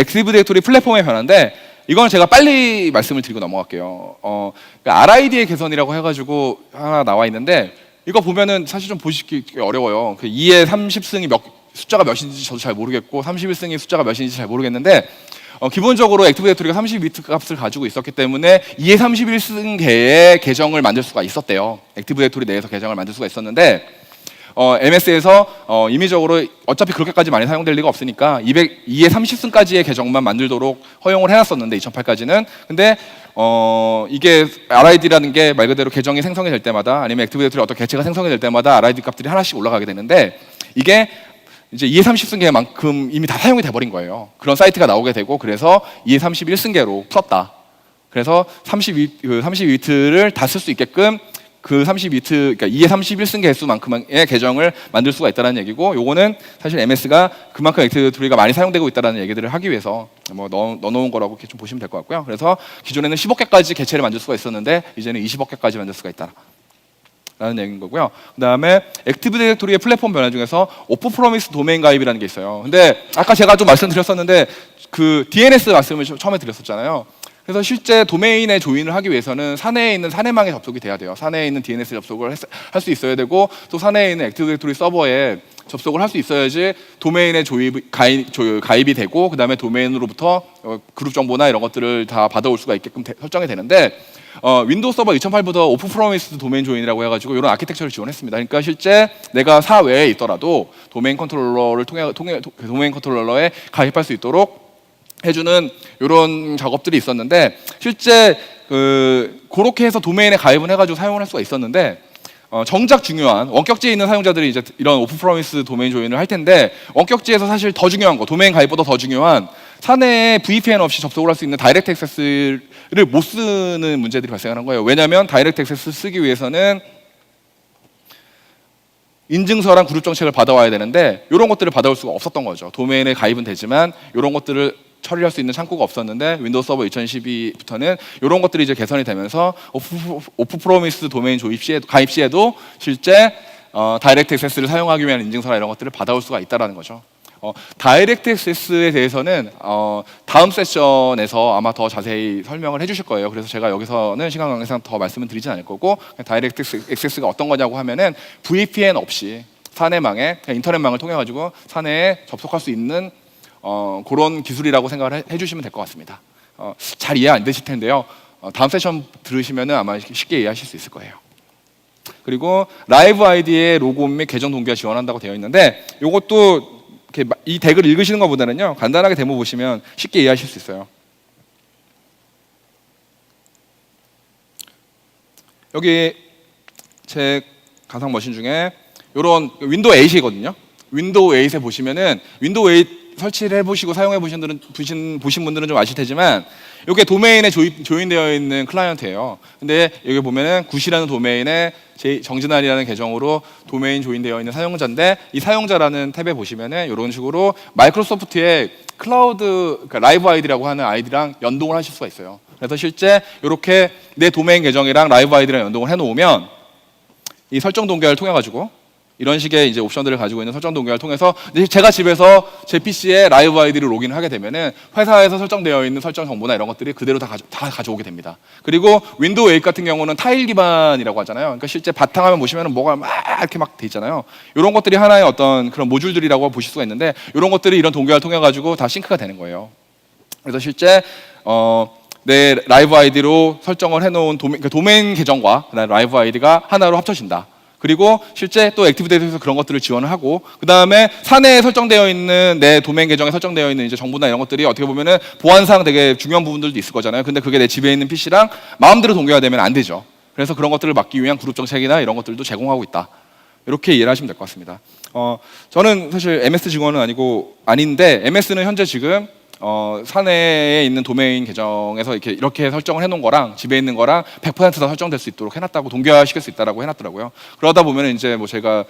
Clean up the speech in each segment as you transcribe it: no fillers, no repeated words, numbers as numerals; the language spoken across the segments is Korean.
액티브 디렉토리 플랫폼의 변화인데 이건 제가 빨리 말씀을 드리고 넘어갈게요. 그러니까 RID의 개선이라고 해가지고 하나 나와 있는데 이거 보면은 사실 좀 보시기 어려워요. 그 2의 30승이 숫자가 몇인지 저도 잘 모르겠고 31승이 숫자가 몇인지 잘 모르겠는데 기본적으로 액티브 디렉토리가 30비트 값을 가지고 있었기 때문에 2의 31승계의 계정을 만들 수가 있었대요. 액티브 디렉토리 내에서 계정을 만들 수가 있었는데 MS에서 임의적으로 어차피 그렇게까지 많이 사용될 리가 없으니까 2의 30승까지의 계정만 만들도록 허용을 해놨었는데 2008까지는. 근데 이게 RID라는 게 말 그대로 계정이 생성이 될 때마다 아니면 액티브 디렉토리 어떤 개체가 생성이 될 때마다 RID 값들이 하나씩 올라가게 되는데 이게 이제 2의 30승계만큼 이미 다 사용이 돼버린 거예요. 그런 사이트가 나오게 되고 그래서 2의 31승계로 풀었다. 그래서 32비트를 다 쓸 수 있게끔 그 32비트, 그러니까 2의 31승 개수만큼의 계정을 만들 수가 있다는 얘기고, 요거는 사실 MS가 그만큼 액티브 디렉토리가 많이 사용되고 있다는 얘기들을 하기 위해서 뭐 넣어놓은 거라고 이렇게 좀 보시면 될 것 같고요. 그래서 기존에는 10억 개까지 개체를 만들 수가 있었는데 이제는 20억 개까지 만들 수가 있다. 라는 얘기인 거고요. 그 다음에 액티브 디렉토리의 플랫폼 변화 중에서 오프 프로미스 도메인 가입이라는 게 있어요. 근데 아까 제가 좀 말씀드렸었는데 그 DNS 말씀을 처음에 드렸었잖아요. 그래서 실제 도메인에 조인을 하기 위해서는 사내에 있는 사내망에 접속이 돼야 돼요. 사내에 있는 DNS 접속을 할 수 있어야 되고 또 사내에 있는 액티브 디렉토리 서버에 접속을 할 수 있어야지 도메인에 가입이 되고 그 다음에 도메인으로부터 그룹 정보나 이런 것들을 다 받아올 수가 있게끔 설정이 되는데 윈도우 서버 2008부터 오픈 프로미스 도메인 조인이라고 해가지고 이런 아키텍처를 지원했습니다. 그러니까 실제 내가 사외에 있더라도 도메인 컨트롤러를 통해 도메인 컨트롤러에 가입할 수 있도록 해주는 이런 작업들이 있었는데 실제 그렇게 해서 도메인에 가입을 해가지고 사용을 할 수가 있었는데 정작 중요한 원격지에 있는 사용자들이 이제 이런 오픈 프로미스 도메인 조인을 할 텐데 원격지에서 사실 더 중요한 거 도메인 가입보다 더 중요한 사내에 VPN 없이 접속을 할 수 있는 다이렉트 액세스를 못 쓰는 문제들이 발생하는 거예요. 왜냐하면 다이렉트 액세스 쓰기 위해서는 인증서랑 그룹 정책을 받아와야 되는데 이런 것들을 받아올 수가 없었던 거죠. 도메인에 가입은 되지만 이런 것들을 처리할 수 있는 창구가 없었는데 윈도우 서버 2012부터는 이런 것들이 이제 개선이 되면서 오프 프로미스 도메인 가입 시에도 실제 다이렉트 액세스를 사용하기 위한 인증서나 이런 것들을 받아올 수가 있다는 거죠. 다이렉트 액세스에 대해서는 다음 세션에서 아마 더 자세히 설명을 해주실 거예요. 그래서 제가 여기서는 시간 관계상 더 말씀을 드리진 않을 거고 다이렉트 액세스가 어떤 거냐고 하면은 VPN 없이 사내망에 인터넷망을 통해 가지고 사내에 접속할 수 있는 그런 기술이라고 생각을 해주시면 될 것 같습니다. 잘 이해 안 되실 텐데요. 다음 세션 들으시면 아마 쉽게 이해하실 수 있을 거예요. 그리고 라이브 아이디의 로그온 및 계정 동기화 지원한다고 되어 있는데 이것도 이렇게 이 덱을 읽으시는 것보다는요 간단하게 데모 보시면 쉽게 이해하실 수 있어요. 여기 제 가상 머신 중에 이런 윈도우 8이거든요. 윈도우 8에 보시면은 윈도우 8 설치를 해보시고 사용해 보신 분들은 좀 아실 테지만 이게 도메인에 조인되어 있는 클라이언트예요. 근데 여기 보면은 굿이라는 도메인에 정진환이라는 계정으로 도메인 조인되어 있는 사용자인데 이 사용자라는 탭에 보시면은 이런 식으로 마이크로소프트의 클라우드 그러니까 라이브 아이디라고 하는 아이디랑 연동을 하실 수가 있어요. 그래서 실제 이렇게 내 도메인 계정이랑 라이브 아이디랑 연동을 해놓으면 이 설정 동기화를 통해 가지고 이런 식의 이제 옵션들을 가지고 있는 설정 동기화를 통해서 제가 집에서 제 PC에 라이브 아이디를 로그인을 하게 되면은 회사에서 설정되어 있는 설정 정보나 이런 것들이 그대로 다 가져오게 됩니다. 그리고 윈도우 8 같은 경우는 타일 기반이라고 하잖아요. 그러니까 실제 바탕화면 보시면은 뭐가 막 이렇게 막 돼 있잖아요. 이런 것들이 하나의 어떤 그런 모듈들이라고 보실 수가 있는데 이런 것들이 이런 동기화를 통해 가지고 다 싱크가 되는 거예요. 그래서 실제 내 라이브 아이디로 설정을 해놓은 도메인 계정과 라이브 아이디가 하나로 합쳐진다. 그리고 실제 또 액티브 디렉토리에서 그런 것들을 지원을 하고 그 다음에 사내에 설정되어 있는 내 도메인 계정에 설정되어 있는 이제 정보나 이런 것들이 어떻게 보면은 보안상 되게 중요한 부분들도 있을 거잖아요. 근데 그게 내 집에 있는 PC랑 마음대로 동기화되면 안 되죠. 그래서 그런 것들을 막기 위한 그룹 정책이나 이런 것들도 제공하고 있다. 이렇게 이해를 하시면 될 것 같습니다. 저는 사실 MS 직원은 아닌데 MS는 현재 지금 사내에 있는 도메인 계정에서 이렇게 설정을 해놓은 거랑 집에 있는 거랑 100%다 설정될 수 있도록 해놨다고 동기화시킬 수 있다라고 해놨더라고요. 그러다 보면 이제 뭐 제가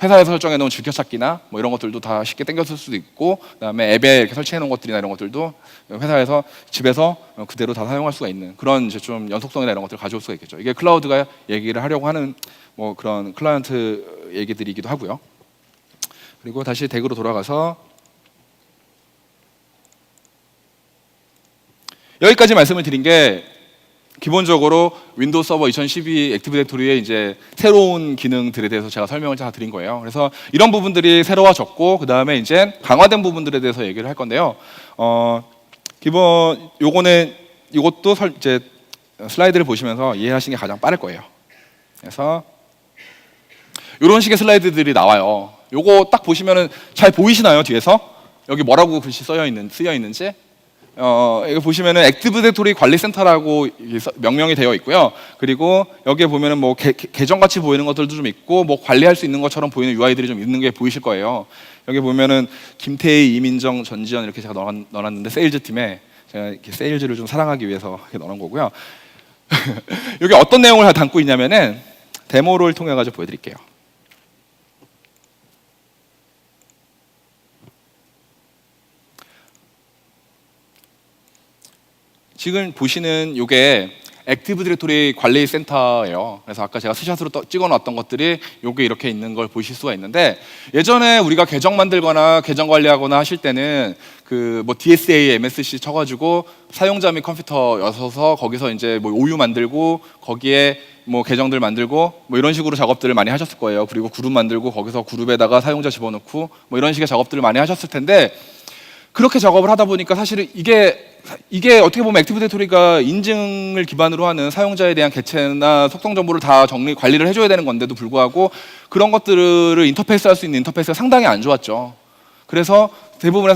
회사에서 설정해놓은 즐겨찾기나 뭐 이런 것들도 다 쉽게 땡겼을 수도 있고, 그다음에 앱에 이렇게 설치해놓은 것들이나 이런 것들도 회사에서 집에서 그대로 다 사용할 수가 있는 그런 이제 좀 연속성이나 이런 것들을 가져올 수가 있겠죠. 이게 클라우드가 얘기를 하려고 하는 뭐 그런 클라이언트 얘기들이기도 하고요. 그리고 다시 덱으로 돌아가서 여기까지 말씀을 드린 게 기본적으로 윈도우 서버 2012 액티브 디렉토리의 이제 새로운 기능들에 대해서 제가 설명을 다 드린 거예요. 그래서 이런 부분들이 새로워졌고 그 다음에 이제 강화된 부분들에 대해서 얘기를 할 건데요. 기본 이것도 이제 슬라이드를 보시면서 이해하시는 게 가장 빠를 거예요. 그래서 이런 식의 슬라이드들이 나와요. 요거 딱 보시면은 잘 보이시나요? 뒤에서 여기 뭐라고 글씨 쓰여 있는지. 이거 보시면은 액티브 디렉토리 관리센터라고 명명이 되어 있고요. 그리고 여기에 보면은 뭐 계정 같이 보이는 것들도 좀 있고, 뭐 관리할 수 있는 것처럼 보이는 UI들이 좀 있는 게 보이실 거예요. 여기 보면은 김태희, 이민정, 전지현 이렇게 제가 넣어놨는데 세일즈 팀에 제가 이렇게 세일즈를 좀 사랑하기 위해서 이렇게 넣어놓은 거고요. 여기 어떤 내용을 담고 있냐면은 데모를 통해 가지고 보여드릴게요. 지금 보시는 이게 액티브 디렉토리 관리 센터예요. 그래서 아까 제가 스샷으로 찍어놨던 것들이 이게 이렇게 있는 걸 보실 수가 있는데, 예전에 우리가 계정 만들거나 계정 관리하거나 하실 때는 그 뭐 DSA, MSC 쳐가지고 사용자 및 컴퓨터 여서서 거기서 이제 뭐 OU 만들고 거기에 뭐 계정들 만들고 뭐 이런 식으로 작업들을 많이 하셨을 거예요. 그리고 그룹 만들고 거기서 그룹에다가 사용자 집어넣고 뭐 이런 식의 작업들을 많이 하셨을 텐데, 그렇게 작업을 하다 보니까 사실은 이게 어떻게 보면 액티브 디렉토리가 인증을 기반으로 하는 사용자에 대한 개체나 속성 정보를 다 관리를 해줘야 되는 건데도 불구하고 그런 것들을 인터페이스 할 수 있는 인터페이스가 상당히 안 좋았죠. 그래서 대부분의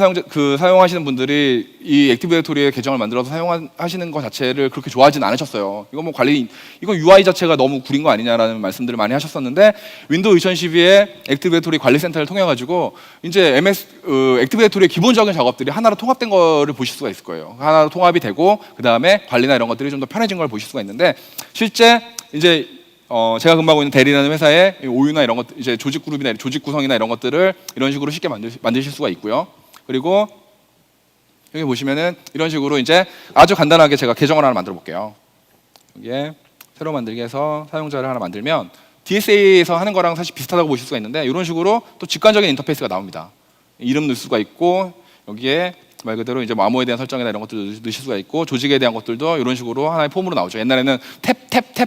사용하시는 분들이 이 액티브 디렉토리의 계정을 만들어서 사용하시는 것 자체를 그렇게 좋아하지는 않으셨어요. 이건 UI 자체가 너무 구린 거 아니냐라는 말씀들을 많이 하셨었는데, 윈도우 2012의 액티브 디렉토리 관리센터를 통해 가지고 이제 액티브 디렉토리의 기본적인 작업들이 하나로 통합된 거를 보실 수가 있을 거예요. 하나로 통합이 되고 그 다음에 관리나 이런 것들이 좀 더 편해진 걸 보실 수가 있는데, 실제 이제 제가 근무하고 있는 대리라는 회사에 OU나 이런 것, 이제 조직 그룹이나 조직 구성이나 이런 것들을 이런 식으로 쉽게 만드실 수가 있고요. 그리고 여기 보시면은 이런 식으로 이제 아주 간단하게 제가 계정을 하나 만들어 볼게요. 여기에 새로 만들기 해서 사용자를 하나 만들면 DSA에서 하는 거랑 사실 비슷하다고 보실 수가 있는데, 이런 식으로 또 직관적인 인터페이스가 나옵니다. 이름 넣을 수가 있고, 여기에 말 그대로 이제 뭐 암호에 대한 설정이나 이런 것들도 넣으실 수가 있고, 조직에 대한 것들도 이런 식으로 하나의 폼으로 나오죠. 옛날에는 탭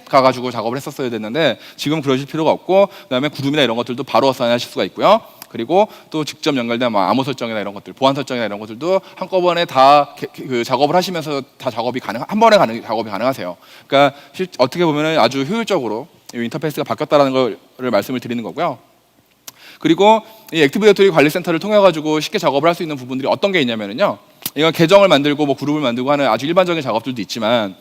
가가지고 작업을 했었어야 됐는데 지금 그러실 필요가 없고, 그다음에 그룹이나 이런 것들도 바로 어사인하실 수가 있고요. 그리고 또 직접 연결된 뭐 암호 설정이나 이런 것들, 보안 설정이나 이런 것들도 한꺼번에 다 그 작업을 하시면서 다 한 번에 작업이 가능하세요. 그러니까 어떻게 보면 아주 효율적으로 이 인터페이스가 바뀌었다는 걸 말씀을 드리는 거고요. 그리고 이 액티브 디렉토리 관리센터를 통해 가지고 쉽게 작업을 할 수 있는 부분들이 어떤 게 있냐면요. 이건 계정을 만들고 뭐 그룹을 만들고 하는 아주 일반적인 작업들도 있지만,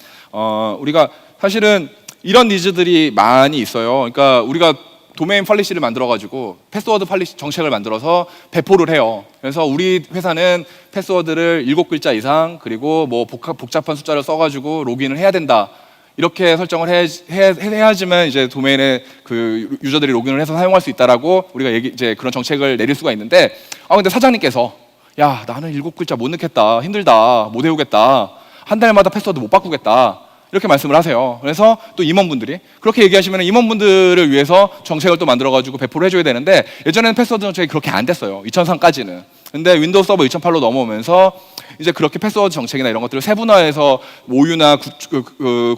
우리가 사실은 이런 니즈들이 많이 있어요. 그러니까 우리가 도메인 팔리시를 만들어 가지고 패스워드 팔리시 정책을 만들어서 배포를 해요. 그래서 우리 회사는 패스워드를 7글자 이상 그리고 뭐 복잡한 숫자를 써 가지고 로그인을 해야 된다. 이렇게 설정을 해야지만 이제 도메인에 그 유저들이 로그인을 해서 사용할 수 있다라고 우리가 이제 그런 정책을 내릴 수가 있는데, 근데 사장님께서 야, 나는 7글자 못 넣겠다, 힘들다, 못 외우겠다, 한 달마다 패스워드 못 바꾸겠다, 이렇게 말씀을 하세요. 그래서 또 임원분들이 그렇게 얘기하시면 임원분들을 위해서 정책을 또 만들어가지고 배포를 해줘야 되는데, 예전에는 패스워드 정책이 그렇게 안 됐어요. 2003까지는. 근데 윈도우 서버 2008로 넘어오면서 이제 그렇게 패스워드 정책이나 이런 것들을 세분화해서 OU나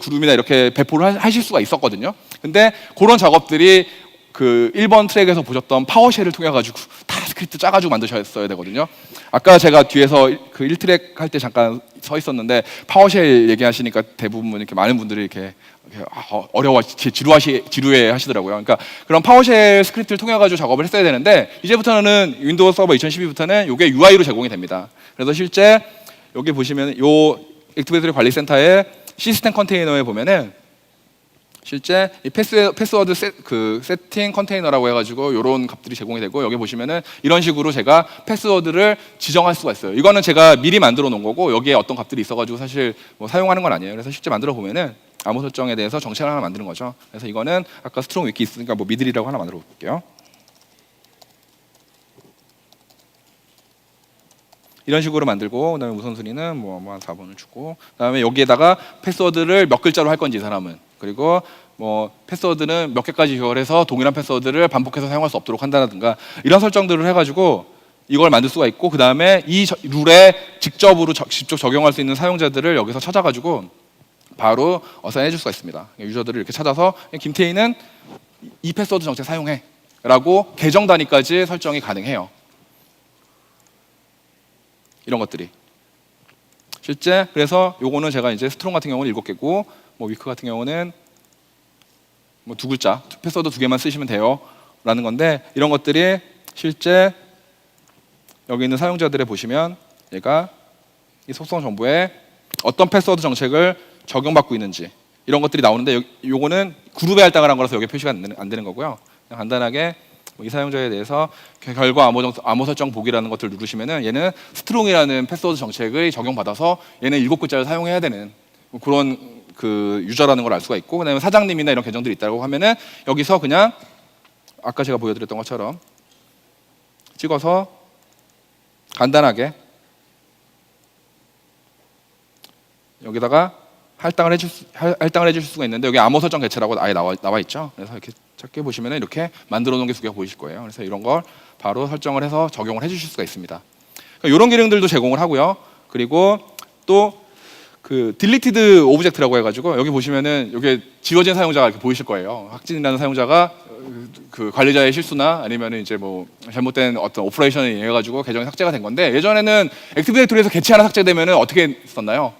그룹이나 이렇게 배포를 하실 수가 있었거든요. 근데 그런 작업들이 그 1번 트랙에서 보셨던 파워쉘을 통해 가지고 다 스크립트 짜가지고 만드셨어야 되거든요. 아까 제가 뒤에서 그 1트랙 할 때 잠깐 서 있었는데, 파워쉘 얘기하시니까 대부분 이렇게 많은 분들이 이렇게 지루해 하시더라고요. 그러니까 그런 파워쉘 스크립트를 통해 가지고 작업을 했어야 되는데, 이제부터는 윈도우 서버 2012부터는 이게 UI로 제공이 됩니다. 그래서 실제 여기 보시면 요 액티브 디렉토리 관리센터의 시스템 컨테이너에 보면은 실제 이 패스워드 세팅 컨테이너라고 해가지고 이런 값들이 제공이 되고, 여기 보시면은 이런 식으로 제가 패스워드를 지정할 수가 있어요. 이거는 제가 미리 만들어 놓은 거고, 여기에 어떤 값들이 있어가지고 사실 뭐 사용하는 건 아니에요. 그래서 실제 만들어 보면은 암호 설정에 대해서 정책을 하나 만드는 거죠. 그래서 이거는 아까 스트롱 위키 있으니까 뭐 미들이라고 하나 만들어 볼게요. 이런 식으로 만들고, 그다음에 우선순위는 뭐 한 4번을 주고, 그다음에 여기에다가 패스워드를 몇 글자로 할 건지 이 사람은, 그리고 뭐 패스워드는 몇 개까지 기억을 해서 동일한 패스워드를 반복해서 사용할 수 없도록 한다든가, 이런 설정들을 해가지고 이걸 만들 수가 있고, 그 다음에 이 룰에 직접 적용할 수 있는 사용자들을 여기서 찾아가지고 바로 어사인해 줄 수가 있습니다. 유저들을 이렇게 찾아서 김태희는 이 패스워드 정책 사용해 라고 계정 단위까지 설정이 가능해요. 이런 것들이 실제, 그래서 요거는 제가 이제 스트롱 같은 경우는 7개고 뭐 위크 같은 경우는 뭐 2글자, 패스워드 2개만 쓰시면 돼요 라는 건데, 이런 것들이 실제 여기 있는 사용자들에 보시면 얘가 이 속성 정보에 어떤 패스워드 정책을 적용받고 있는지 이런 것들이 나오는데, 요거는 그룹에 할당을 한 거라서 여기 표시가 안 되는 거고요. 그냥 간단하게 이 사용자에 대해서 결과 암호 설정 보기라는 것을 누르시면은 얘는 스트롱이라는 패스워드 정책을 적용받아서 얘는 7글자를 사용해야 되는 그런 그 유저라는 걸 알 수가 있고, 그다음에 사장님이나 이런 계정들이 있다고 하면은 여기서 그냥 아까 제가 보여드렸던 것처럼 찍어서 간단하게 여기다가 할당을 해줄 수가 있는데, 여기 암호 설정 개체라고 아예 나와 있죠. 그래서 이렇게 작게 보시면은 이렇게 만들어 놓은 게 2개가 보이실 거예요. 그래서 이런 걸 바로 설정을 해서 적용을 해주실 수가 있습니다. 그러니까 이런 기능들도 제공을 하고요. 그리고 또 그 딜리티드 오브젝트라고 해가지고 여기 보시면은 여기 지워진 사용자가 이렇게 보이실 거예요. 확진이라는 사용자가 그 관리자의 실수나 아니면은 이제 뭐 잘못된 어떤 오퍼레이션에 의해 가지고 계정이 삭제가 된 건데, 예전에는 액티브 디렉토리에서 개체 하나 삭제되면은 어떻게 썼나요?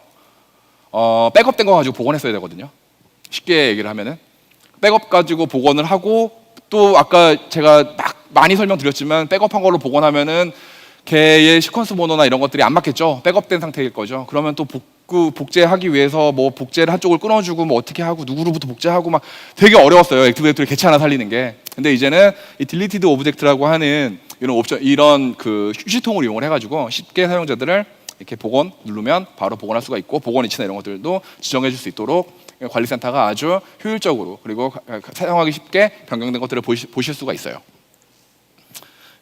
백업된 거 가지고 복원했어야 되거든요. 쉽게 얘기를 하면은 백업 가지고 복원을 하고, 또 아까 제가 막 많이 설명드렸지만 백업한 걸로 복원하면은 걔의 시퀀스 번호나 이런 것들이 안 맞겠죠. 백업된 상태일 거죠. 그러면 또 복제하기 위해서 뭐 복제를 한쪽을 끊어주고 뭐 어떻게 하고 누구로부터 복제하고 막 되게 어려웠어요. 액티브 디렉토리 개체 하나 살리는 게. 근데 이제는 이 딜리티드 오브젝트라고 하는 이런 옵션, 이런 그 휴지통을 이용을 해가지고 쉽게 사용자들을 이렇게 복원 누르면 바로 복원할 수가 있고, 복원 위치나 이런 것들도 지정해 줄 수 있도록 관리센터가 아주 효율적으로 그리고 사용하기 쉽게 변경된 것들을 보실 수가 있어요.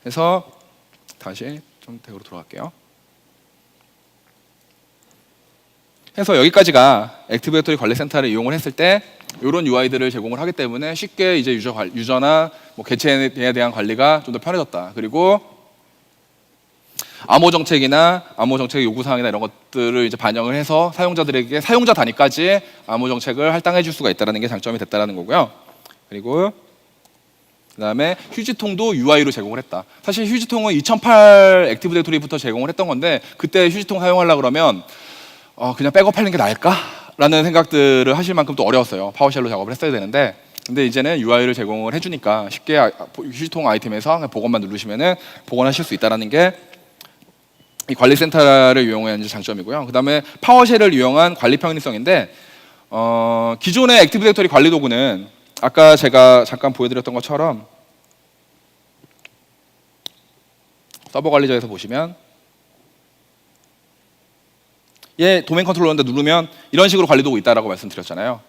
그래서 다시 좀 대으로 돌아갈게요. 해서 여기까지가 액티브 디렉토리 관리센터를 이용을 했을 때 이런 UI들을 제공을 하기 때문에 쉽게 이제 유저나 뭐 개체에 대한 관리가 좀 더 편해졌다. 그리고 암호 정책이나 암호 정책 요구 사항이나 이런 것들을 이제 반영을 해서 사용자들에게 사용자 단위까지 암호 정책을 할당해 줄 수가 있다는 게 장점이 됐다라는 거고요. 그리고 그다음에 휴지통도 UI로 제공을 했다. 사실 휴지통은 2008 액티브 디렉토리부터 제공을 했던 건데, 그때 휴지통 사용하려고 그러면 그냥 백업하는 게 나을까라는 생각들을 하실 만큼 또 어려웠어요. 파워쉘로 작업을 했어야 되는데, 근데 이제는 UI를 제공을 해주니까 쉽게 휴지통 아이템에서 복원만 누르시면은 복원하실 수 있다는 게 이 관리센터를 이용한 장점이고요. 그다음에 파워쉘을 이용한 관리 편의성인데, 기존의 액티브 디렉토리 관리 도구는 아까 제가 잠깐 보여드렸던 것처럼 서버 관리자에서 보시면 얘 도메인 컨트롤러인데 누르면 이런 식으로 관리 도구 있다라고 말씀드렸잖아요.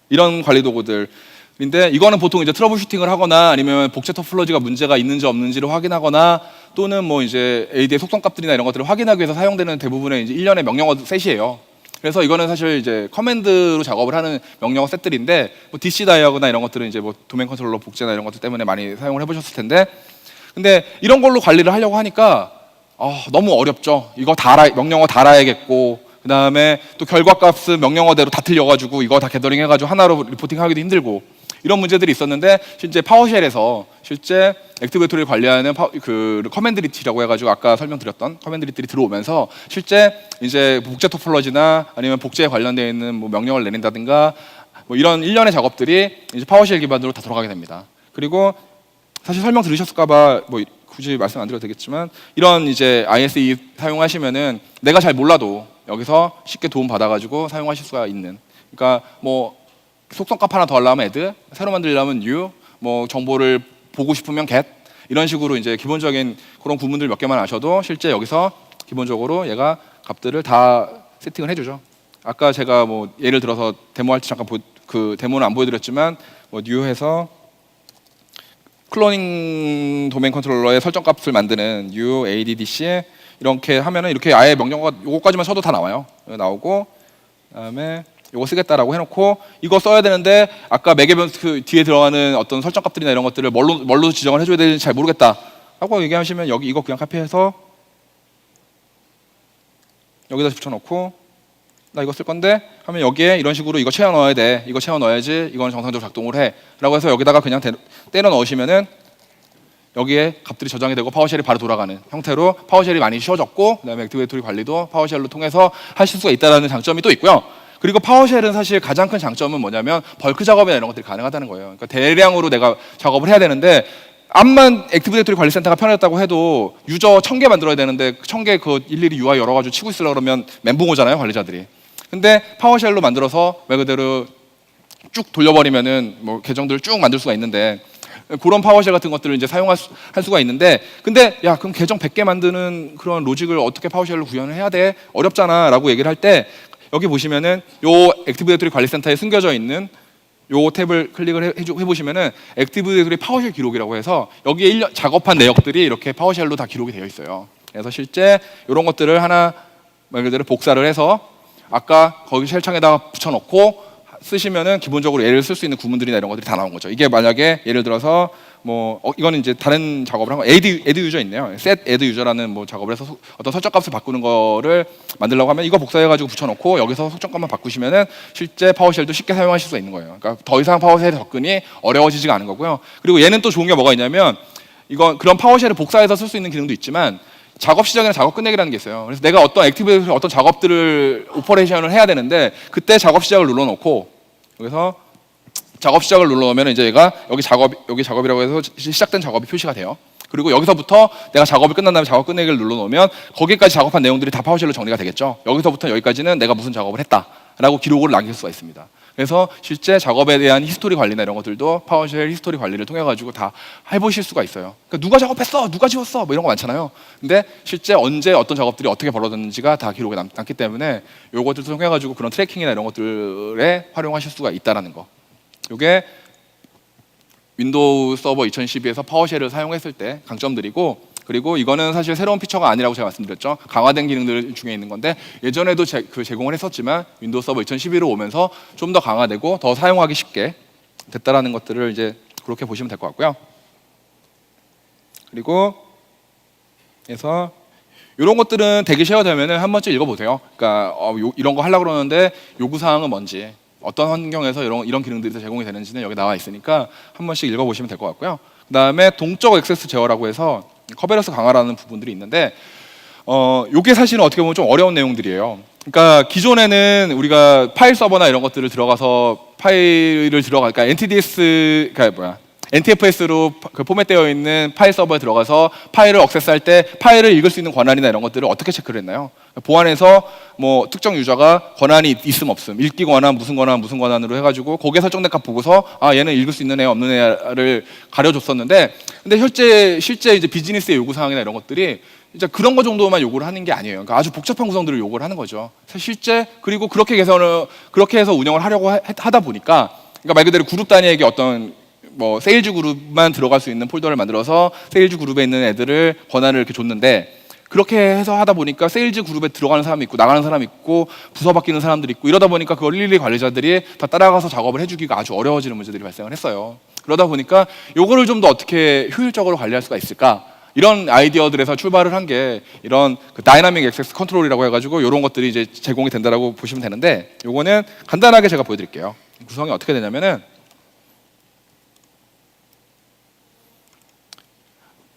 이런 관리 도구들인데, 이거는 보통 이제 트러블 슈팅을 하거나 아니면 복제 토폴로지가 문제가 있는지 없는지를 확인하거나, 또는 뭐 이제 AD의 속성 값들이나 이런 것들을 확인하기 위해서 사용되는 대부분의 이제 일련의 명령어 셋이에요. 그래서 이거는 사실 이제 커맨드로 작업을 하는 명령어 셋들인데, 뭐 DC 다이어거나 이런 것들은 이제 뭐 도메인 컨트롤러 복제나 이런 것들 때문에 많이 사용을 해보셨을 텐데, 근데 이런 걸로 관리를 하려고 하니까 너무 어렵죠. 이거 명령어 달아야겠고, 그 다음에 또 결과값은 명령어대로 다 틀려가지고 이거 다 게더링 해가지고 하나로 리포팅하기도 힘들고, 이런 문제들이 있었는데, 실제 파워쉘에서 실제 액티브 디렉토리를 관리하는 그 커맨드 리티라고 해가지고 아까 설명드렸던 커맨드 리트들이 들어오면서 실제 이제 복제 토폴로지나 아니면 복제에 관련되어 있는 뭐 명령을 내린다든가 뭐 이런 일련의 작업들이 이제 파워쉘 기반으로 다 돌아가게 됩니다. 그리고 사실 설명 들으셨을까봐 뭐 굳이 말씀 안 드려도 되겠지만, 이런 이제 ISE 사용하시면은 내가 잘 몰라도 여기서 쉽게 도움 받아가지고 사용하실 수가 있는, 그러니까 뭐 속성값 하나 더 하려면 add, 새로 만들려면 new, 뭐 정보를 보고 싶으면 get, 이런 식으로 이제 기본적인 그런 구문들 몇 개만 아셔도 실제 여기서 기본적으로 얘가 값들을 다 세팅을 해주죠. 아까 제가 뭐 예를 들어서 데모할 때 잠깐 그 데모는 안 보여드렸지만 뭐 new해서 클로닝 도메인 컨트롤러의 설정 값을 만드는 new addc 이렇게 하면은 이렇게 아예 명령어가 요거까지만 쳐도 다 나와요. 나오고, 그다음에 이거 쓰겠다라고 해놓고 이거 써야 되는데 아까 매개변수 뒤에 들어가는 어떤 설정 값들이나 이런 것들을 뭘로 지정을 해줘야 되는지 잘 모르겠다 하고 얘기하시면 여기 이거 그냥 카피해서 여기다 붙여놓고 나 이거 쓸 건데 하면 여기에 이런 식으로 이거 채워 넣어야 돼. 이거 채워 넣어야지 이건 정상적으로 작동을 해. 라고 해서 여기다가 그냥 때려 넣으시면은 여기에 값들이 저장이 되고 파워쉘이 바로 돌아가는 형태로 파워쉘이 많이 쉬워졌고 그다음에 액티브 디렉토리 관리도 파워쉘로 통해서 하실 수가 있다는 장점이 또 있고요. 그리고 파워쉘은 사실 가장 큰 장점은 뭐냐면 벌크 작업이나 이런 것들이 가능하다는 거예요. 그러니까 대량으로 내가 작업을 해야 되는데 암만 액티브 디렉토리 관리센터가 편해졌다고 해도 유저 1000개 만들어야 되는데 1000개 그 일일이 UI 열어가지고 치고 있으려고 그러면 멘붕 오잖아요, 관리자들이. 근데 파워쉘로 만들어서 말 그대로 쭉 돌려버리면은 뭐 계정들을 쭉 만들 수가 있는데 그런 파워쉘 같은 것들을 이제 할 수가 있는데 근데 야 그럼 계정 100개 만드는 그런 로직을 어떻게 파워쉘로 구현을 해야 돼? 어렵잖아 라고 얘기를 할 때 여기 보시면은 요 액티브 디렉토리 관리센터에 숨겨져 있는 요 탭을 클릭을 해보시면은 액티브 디렉토리 파워쉘 기록이라고 해서 여기에 작업한 내역들이 이렇게 파워쉘로 다 기록이 되어 있어요. 그래서 실제 이런 것들을 하나 말 그대로 복사를 해서 아까 거기 쉘창에다가 붙여놓고 쓰시면은 기본적으로 얘를 쓸 수 있는 구문들이나 이런 것들이 다 나온 거죠. 이게 만약에 예를 들어서 뭐 이거는 이제 다른 작업을 한 거 add 유저 있네요. set add 유저라는 뭐 작업을 해서 어떤 설정값을 바꾸는 거를 만들려고 하면 이거 복사해가지고 붙여놓고 여기서 설정값만 바꾸시면은 실제 파워쉘도 쉽게 사용하실 수 있는 거예요. 그러니까 더 이상 파워쉘의 접근이 어려워지지가 않은 거고요. 그리고 얘는 또 좋은 게 뭐가 있냐면 이건 그런 파워쉘을 복사해서 쓸 수 있는 기능도 있지만 작업 시작이나 작업 끝내기라는 게 있어요. 그래서 내가 어떤 액티브 어떤 작업들을 오퍼레이션을 해야 되는데 그때 작업 시작을 눌러놓고 여기서 작업 시작을 눌러놓으면 이제 얘가 여기 작업이라고 해서 시작된 작업이 표시가 돼요. 그리고 여기서부터 내가 작업이 끝난 다음에 작업 끝내기를 눌러놓으면 거기까지 작업한 내용들이 다 파워쉘로 정리가 되겠죠. 여기서부터 여기까지는 내가 무슨 작업을 했다라고 기록을 남길 수가 있습니다. 그래서 실제 작업에 대한 히스토리 관리나 이런 것들도 파워쉘 히스토리 관리를 통해 가지고 다 해보실 수가 있어요. 그러니까 누가 작업했어, 누가 지웠어, 뭐 이런 거 많잖아요. 근데 실제 언제 어떤 작업들이 어떻게 벌어졌는지가 다 기록에 남기 때문에 요것들을 통해 가지고 그런 트래킹이나 이런 것들에 활용하실 수가 있다라는 거. 요게 윈도우 서버 2012에서 파워쉘을 사용했을 때 강점들이고, 그리고 이거는 사실 새로운 피처가 아니라고 제가 말씀드렸죠. 강화된 기능들 중에 있는 건데 예전에도 제공을 했었지만 윈도우 서버 2012로 오면서 좀 더 강화되고 더 사용하기 쉽게 됐다라는 것들을 이제 그렇게 보시면 될 것 같고요. 그리고 그래서 이런 것들은 대기 쉐어되면은 한 번쯤 읽어보세요. 그러니까 이런 거 하려고 그러는데 요구사항은 뭔지, 어떤 환경에서 이런 기능들이 제공이 되는지는 여기 나와 있으니까 한 번씩 읽어보시면 될 것 같고요. 그 다음에 동적 액세스 제어라고 해서 커베러스 강화라는 부분들이 있는데 요게 사실은 어떻게 보면 좀 어려운 내용들이에요. 그러니까 기존에는 우리가 파일 서버나 이런 것들을 들어가서 그러니까 NTFS로 포맷되어 있는 파일 서버에 들어가서 파일을 액세스할 때 파일을 읽을 수 있는 권한이나 이런 것들을 어떻게 체크를 했나요? 보안에서 뭐 특정 유저가 권한이 있음 없음, 읽기 권한, 무슨 권한으로 해가지고 거기에 설정된 값 보고서 아 얘는 읽을 수 있는 애 없는 애를 가려줬었는데, 근데 실제 이제 비즈니스의 요구 사항이나 이런 것들이 이제 그런 거 정도만 요구를 하는 게 아니에요. 그러니까 아주 복잡한 구성들을 요구를 하는 거죠. 실제 그리고 그렇게 해서 운영을 하려고 하다 보니까, 그러니까 말 그대로 그룹 단위에게 어떤 뭐 세일즈 그룹만 들어갈 수 있는 폴더를 만들어서 세일즈 그룹에 있는 애들을 권한을 이렇게 줬는데, 그렇게 해서 하다 보니까 세일즈 그룹에 들어가는 사람이 있고 나가는 사람이 있고 부서 바뀌는 사람들이 있고 이러다 보니까 그걸 일일이 관리자들이 다 따라가서 작업을 해주기가 아주 어려워지는 문제들이 발생을 했어요. 그러다 보니까 요거를 좀 더 어떻게 효율적으로 관리할 수가 있을까, 이런 아이디어들에서 출발을 한 게 이런 다이나믹 액세스 컨트롤이라고 해가지고 이런 것들이 이제 제공이 된다라고 보시면 되는데, 요거는 간단하게 제가 보여드릴게요. 구성이 어떻게 되냐면은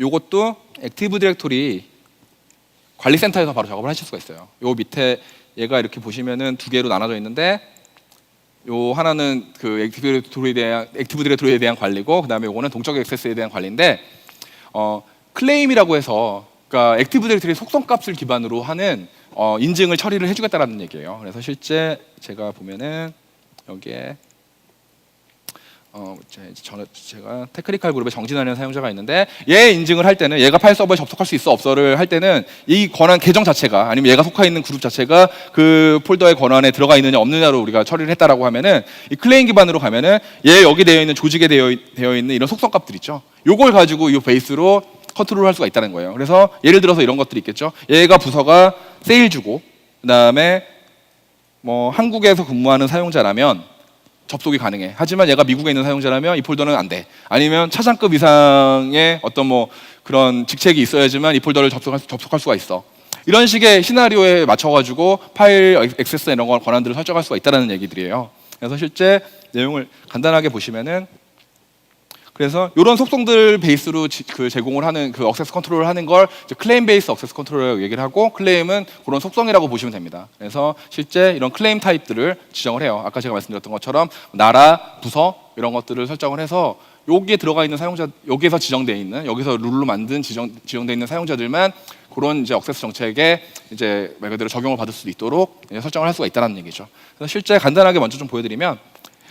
요것도 액티브 디렉토리 관리센터에서 바로 작업을 하실 수가 있어요. 요 밑에 얘가 이렇게 보시면은 두 개로 나눠져 있는데, 요 하나는 그 액티브 디렉토리에 대한 관리고, 그다음에 요거는 동적 액세스에 대한 관리인데, 클레임이라고 해서 그러니까 액티브 디렉토리 속성값을 기반으로 하는 인증을 처리를 해주겠다라는 얘기예요. 그래서 실제 제가 보면은 여기에 제가 테크니컬 그룹에 정진하는 사용자가 있는데, 얘 인증을 할 때는 얘가 파일 서버에 접속할 수 있어 없어를 할 때는 이 권한 계정 자체가 아니면 얘가 속해 있는 그룹 자체가 그 폴더의 권한에 들어가 있느냐 없느냐로 우리가 처리를 했다라고 하면은, 이 클레임 기반으로 가면은 얘 여기 되어 있는 조직에 되어 있는 이런 속성값들 있죠. 요걸 가지고 이 베이스로 컨트롤할 수가 있다는 거예요. 그래서 예를 들어서 이런 것들이 있겠죠. 얘가 부서가 세일즈고 그다음에 뭐 한국에서 근무하는 사용자라면 접속이 가능해. 하지만 얘가 미국에 있는 사용자라면 이 폴더는 안 돼. 아니면 차장급 이상의 어떤 뭐 그런 직책이 있어야지만 이 폴더를 접속할 수가 있어. 이런 식의 시나리오에 맞춰가지고 파일 액세스 이런 걸 권한들을 설정할 수가 있다는 얘기들이에요. 그래서 실제 내용을 간단하게 보시면은 그래서 이런 속성들 베이스로 제공을 하는 그 액세스 컨트롤을 하는 걸 클레임 베이스 액세스 컨트롤이라고 얘기를 하고 클레임은 그런 속성이라고 보시면 됩니다. 그래서 실제 이런 클레임 타입들을 지정을 해요. 아까 제가 말씀드렸던 것처럼 나라, 부서 이런 것들을 설정을 해서 여기에 들어가 있는 사용자, 여기에서 지정되어 있는 여기서 룰로 만든 지정되어 있는 사용자들만 그런 이제 액세스 정책에 이제 말 그대로 적용을 받을 수 있도록 설정을 할 수가 있다는 얘기죠. 그래서 실제 간단하게 먼저 좀 보여드리면.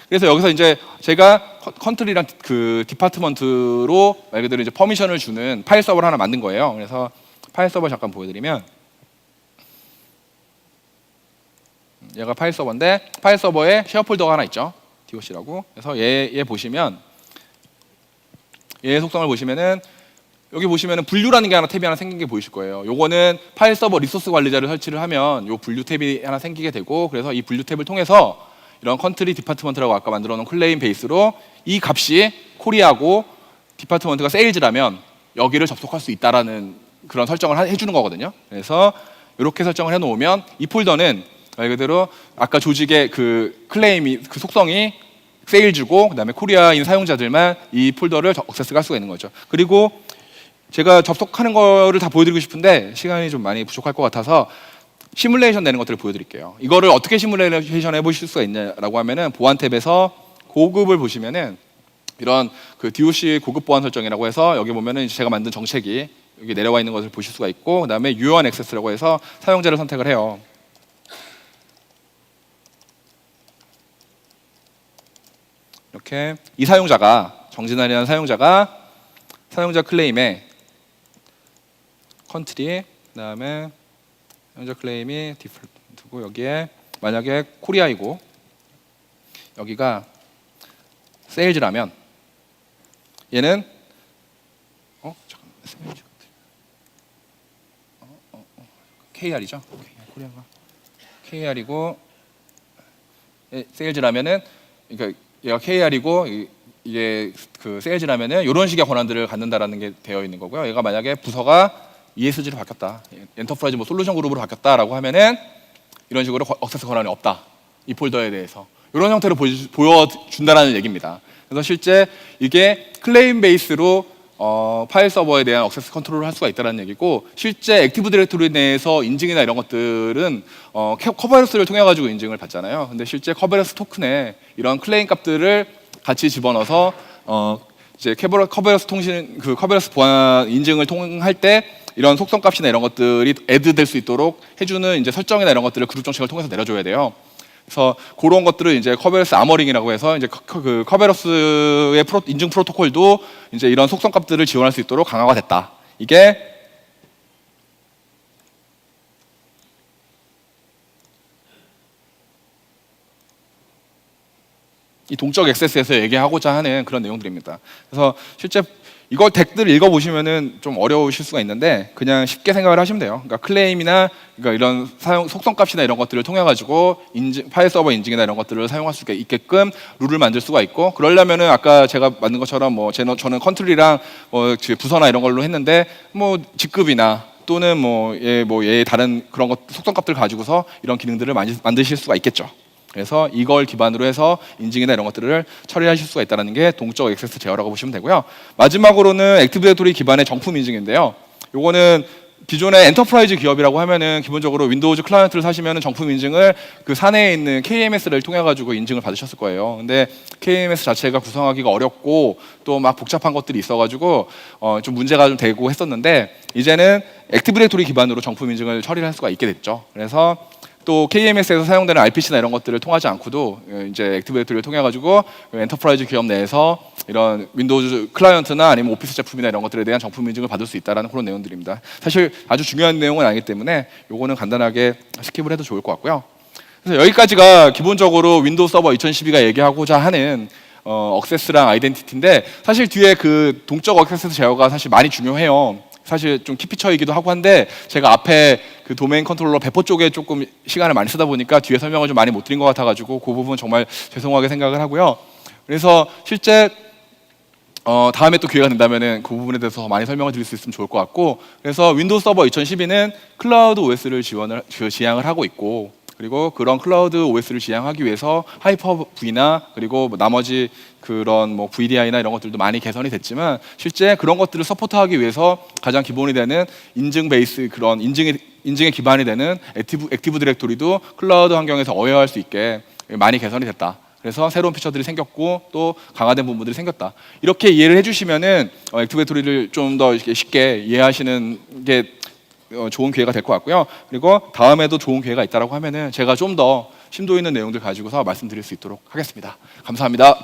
그래서 여기서 이제 제가 컨트리랑 그 디파트먼트로 말 그대로 이제 퍼미션을 주는 파일 서버를 하나 만든 거예요. 그래서 파일 서버 잠깐 보여드리면 얘가 파일 서버인데 파일 서버에 쉐어 폴더가 하나 있죠. doc라고. 그래서 얘 보시면 얘 속성을 보시면은 여기 보시면은 분류라는 게 하나 탭이 하나 생긴 게 보이실 거예요. 요거는 파일 서버 리소스 관리자를 설치를 하면 요 분류 탭이 하나 생기게 되고 그래서 이 분류 탭을 통해서 이런 컨트리 디파트먼트라고 아까 만들어 놓은 클레임 베이스로 이 값이 코리아고 디파트먼트가 세일즈라면 여기를 접속할 수 있다라는 그런 설정을 해주는 거거든요. 그래서 이렇게 설정을 해놓으면 이 폴더는 말 그대로 아까 조직의 그 클레임이 그 속성이 세일즈고 그다음에 코리아인 사용자들만 이 폴더를 액세스할 수가 있는 거죠. 그리고 제가 접속하는 거를 다 보여드리고 싶은데 시간이 좀 많이 부족할 것 같아서 시뮬레이션 되는 것들을 보여드릴게요. 이거를 어떻게 시뮬레이션 해보실 수가 있냐라고 하면은 보안 탭에서 고급을 보시면은 이런 그 DOC 고급 보안 설정이라고 해서 여기 보면은 제가 만든 정책이 여기 내려와 있는 것을 보실 수가 있고 그다음에 유효한 액세스라고 해서 사용자를 선택을 해요. 이렇게 이 사용자가 정진환이라는 사용자가 사용자 클레임에 컨트리 그다음에 사용자 클레임이 디폴트고 여기에 만약에 코리아이고 여기가 세일즈라면 얘는 잠깐만 KR이죠? 코리아가 KR이고 세일즈라면은 그러니까 얘가 KR이고 이게 그 세일즈라면은 이런 식의 권한들을 갖는다라는 게 되어 있는 거고요. 얘가 만약에 부서가 ESG로 바뀌었다, 엔터프라이즈 뭐 솔루션 그룹으로 바뀌었다라고 하면은 이런 식으로 액세스 권한이 없다. 이 폴더에 대해서 이런 형태로 보여준다라는 얘기입니다. 그래서 실제 이게 클레임 베이스로 파일 서버에 대한 액세스 컨트롤을 할 수가 있다는 얘기고 실제 액티브 디렉토리 내에서 인증이나 이런 것들은 커버레스를 통해 가지고 인증을 받잖아요. 근데 실제 커버레스 토큰에 이런 클레임 값들을 같이 집어넣어서 이제 커버레스 통신 그 커버레스 보안 인증을 통할 때 이런 속성 값이나 이런 것들이 애드될 수 있도록 해주는 이제 설정이나 이런 것들을 그룹 정책을 통해서 내려줘야 돼요. 그래서 그런 것들을 이제 커버레스 아머링이라고 해서 이제 그 커버레스의 인증 프로토콜도 이제 이런 속성 값들을 지원할 수 있도록 강화가 됐다. 이게 이 동적 액세스에서 얘기하고자 하는 그런 내용들입니다. 그래서 실제 이걸 덱들 읽어보시면은 좀 어려우실 수가 있는데 그냥 쉽게 생각을 하시면 돼요. 그러니까 클레임이나 그러니까 이런 속성값이나 이런 것들을 통해 가지고 파일 서버 인증이나 이런 것들을 사용할 수 있게끔 룰을 만들 수가 있고 그러려면은 아까 제가 만든 것처럼 뭐 저는 컨트리랑 부서나 이런 걸로 했는데 뭐 직급이나 또는 얘 다른 그런 것 속성값들 가지고서 이런 기능들을 만드실 수가 있겠죠. 그래서 이걸 기반으로 해서 인증이나 이런 것들을 처리하실 수가 있다는 게 동적 액세스 제어라고 보시면 되고요. 마지막으로는 액티브 디렉토리 기반의 정품 인증인데요. 요거는 기존의 엔터프라이즈 기업이라고 하면은 기본적으로 윈도우즈 클라이언트를 사시면은 정품 인증을 그 사내에 있는 KMS를 통해 가지고 인증을 받으셨을 거예요. 근데 KMS 자체가 구성하기가 어렵고 또 막 복잡한 것들이 있어가지고 좀 문제가 좀 되고 했었는데 이제는 액티브 디렉토리 기반으로 정품 인증을 처리를 할 수가 있게 됐죠. 그래서 또 KMS에서 사용되는 RPC나 이런 것들을 통하지 않고도 이제 액티브 디렉토리를 통해 가지고 엔터프라이즈 기업 내에서 이런 윈도우즈 클라이언트나 아니면 오피스 제품이나 이런 것들에 대한 정품 인증을 받을 수 있다는 그런 내용들입니다. 사실 아주 중요한 내용은 아니기 때문에 요거는 간단하게 스킵을 해도 좋을 것 같고요. 그래서 여기까지가 기본적으로 윈도우 서버 2012가 얘기하고자 하는 액세스랑 아이덴티티인데 사실 뒤에 그 동적 액세스 제어가 사실 많이 중요해요. 사실 좀 키피처이기도 하고 한데 제가 앞에 그 도메인 컨트롤러 배포 쪽에 조금 시간을 많이 쓰다 보니까 뒤에 설명을 좀 많이 못 드린 것 같아가지고 그 부분 정말 죄송하게 생각을 하고요. 그래서 실제 다음에 또 기회가 된다면은 그 부분에 대해서 많이 설명을 드릴 수 있으면 좋을 것 같고, 그래서 윈도우 서버 2012는 클라우드 OS를 지향을 하고 있고, 그리고 그런 클라우드 OS를 지향하기 위해서 하이퍼V나 그리고 뭐 나머지 그런 뭐 VDI나 이런 것들도 많이 개선이 됐지만, 실제 그런 것들을 서포트하기 위해서 가장 기본이 되는 인증 베이스, 그런 인증에 기반이 되는 액티브 디렉토리도 클라우드 환경에서 어여할 수 있게 많이 개선이 됐다. 그래서 새로운 피처들이 생겼고 또 강화된 부분들이 생겼다. 이렇게 이해를 해주시면은 액티브 디렉토리를 좀 더 쉽게 이해하시는 게 좋은 기회가 될 것 같고요. 그리고 다음에도 좋은 기회가 있다라고 하면은 제가 좀 더 심도 있는 내용들 가지고서 말씀드릴 수 있도록 하겠습니다. 감사합니다.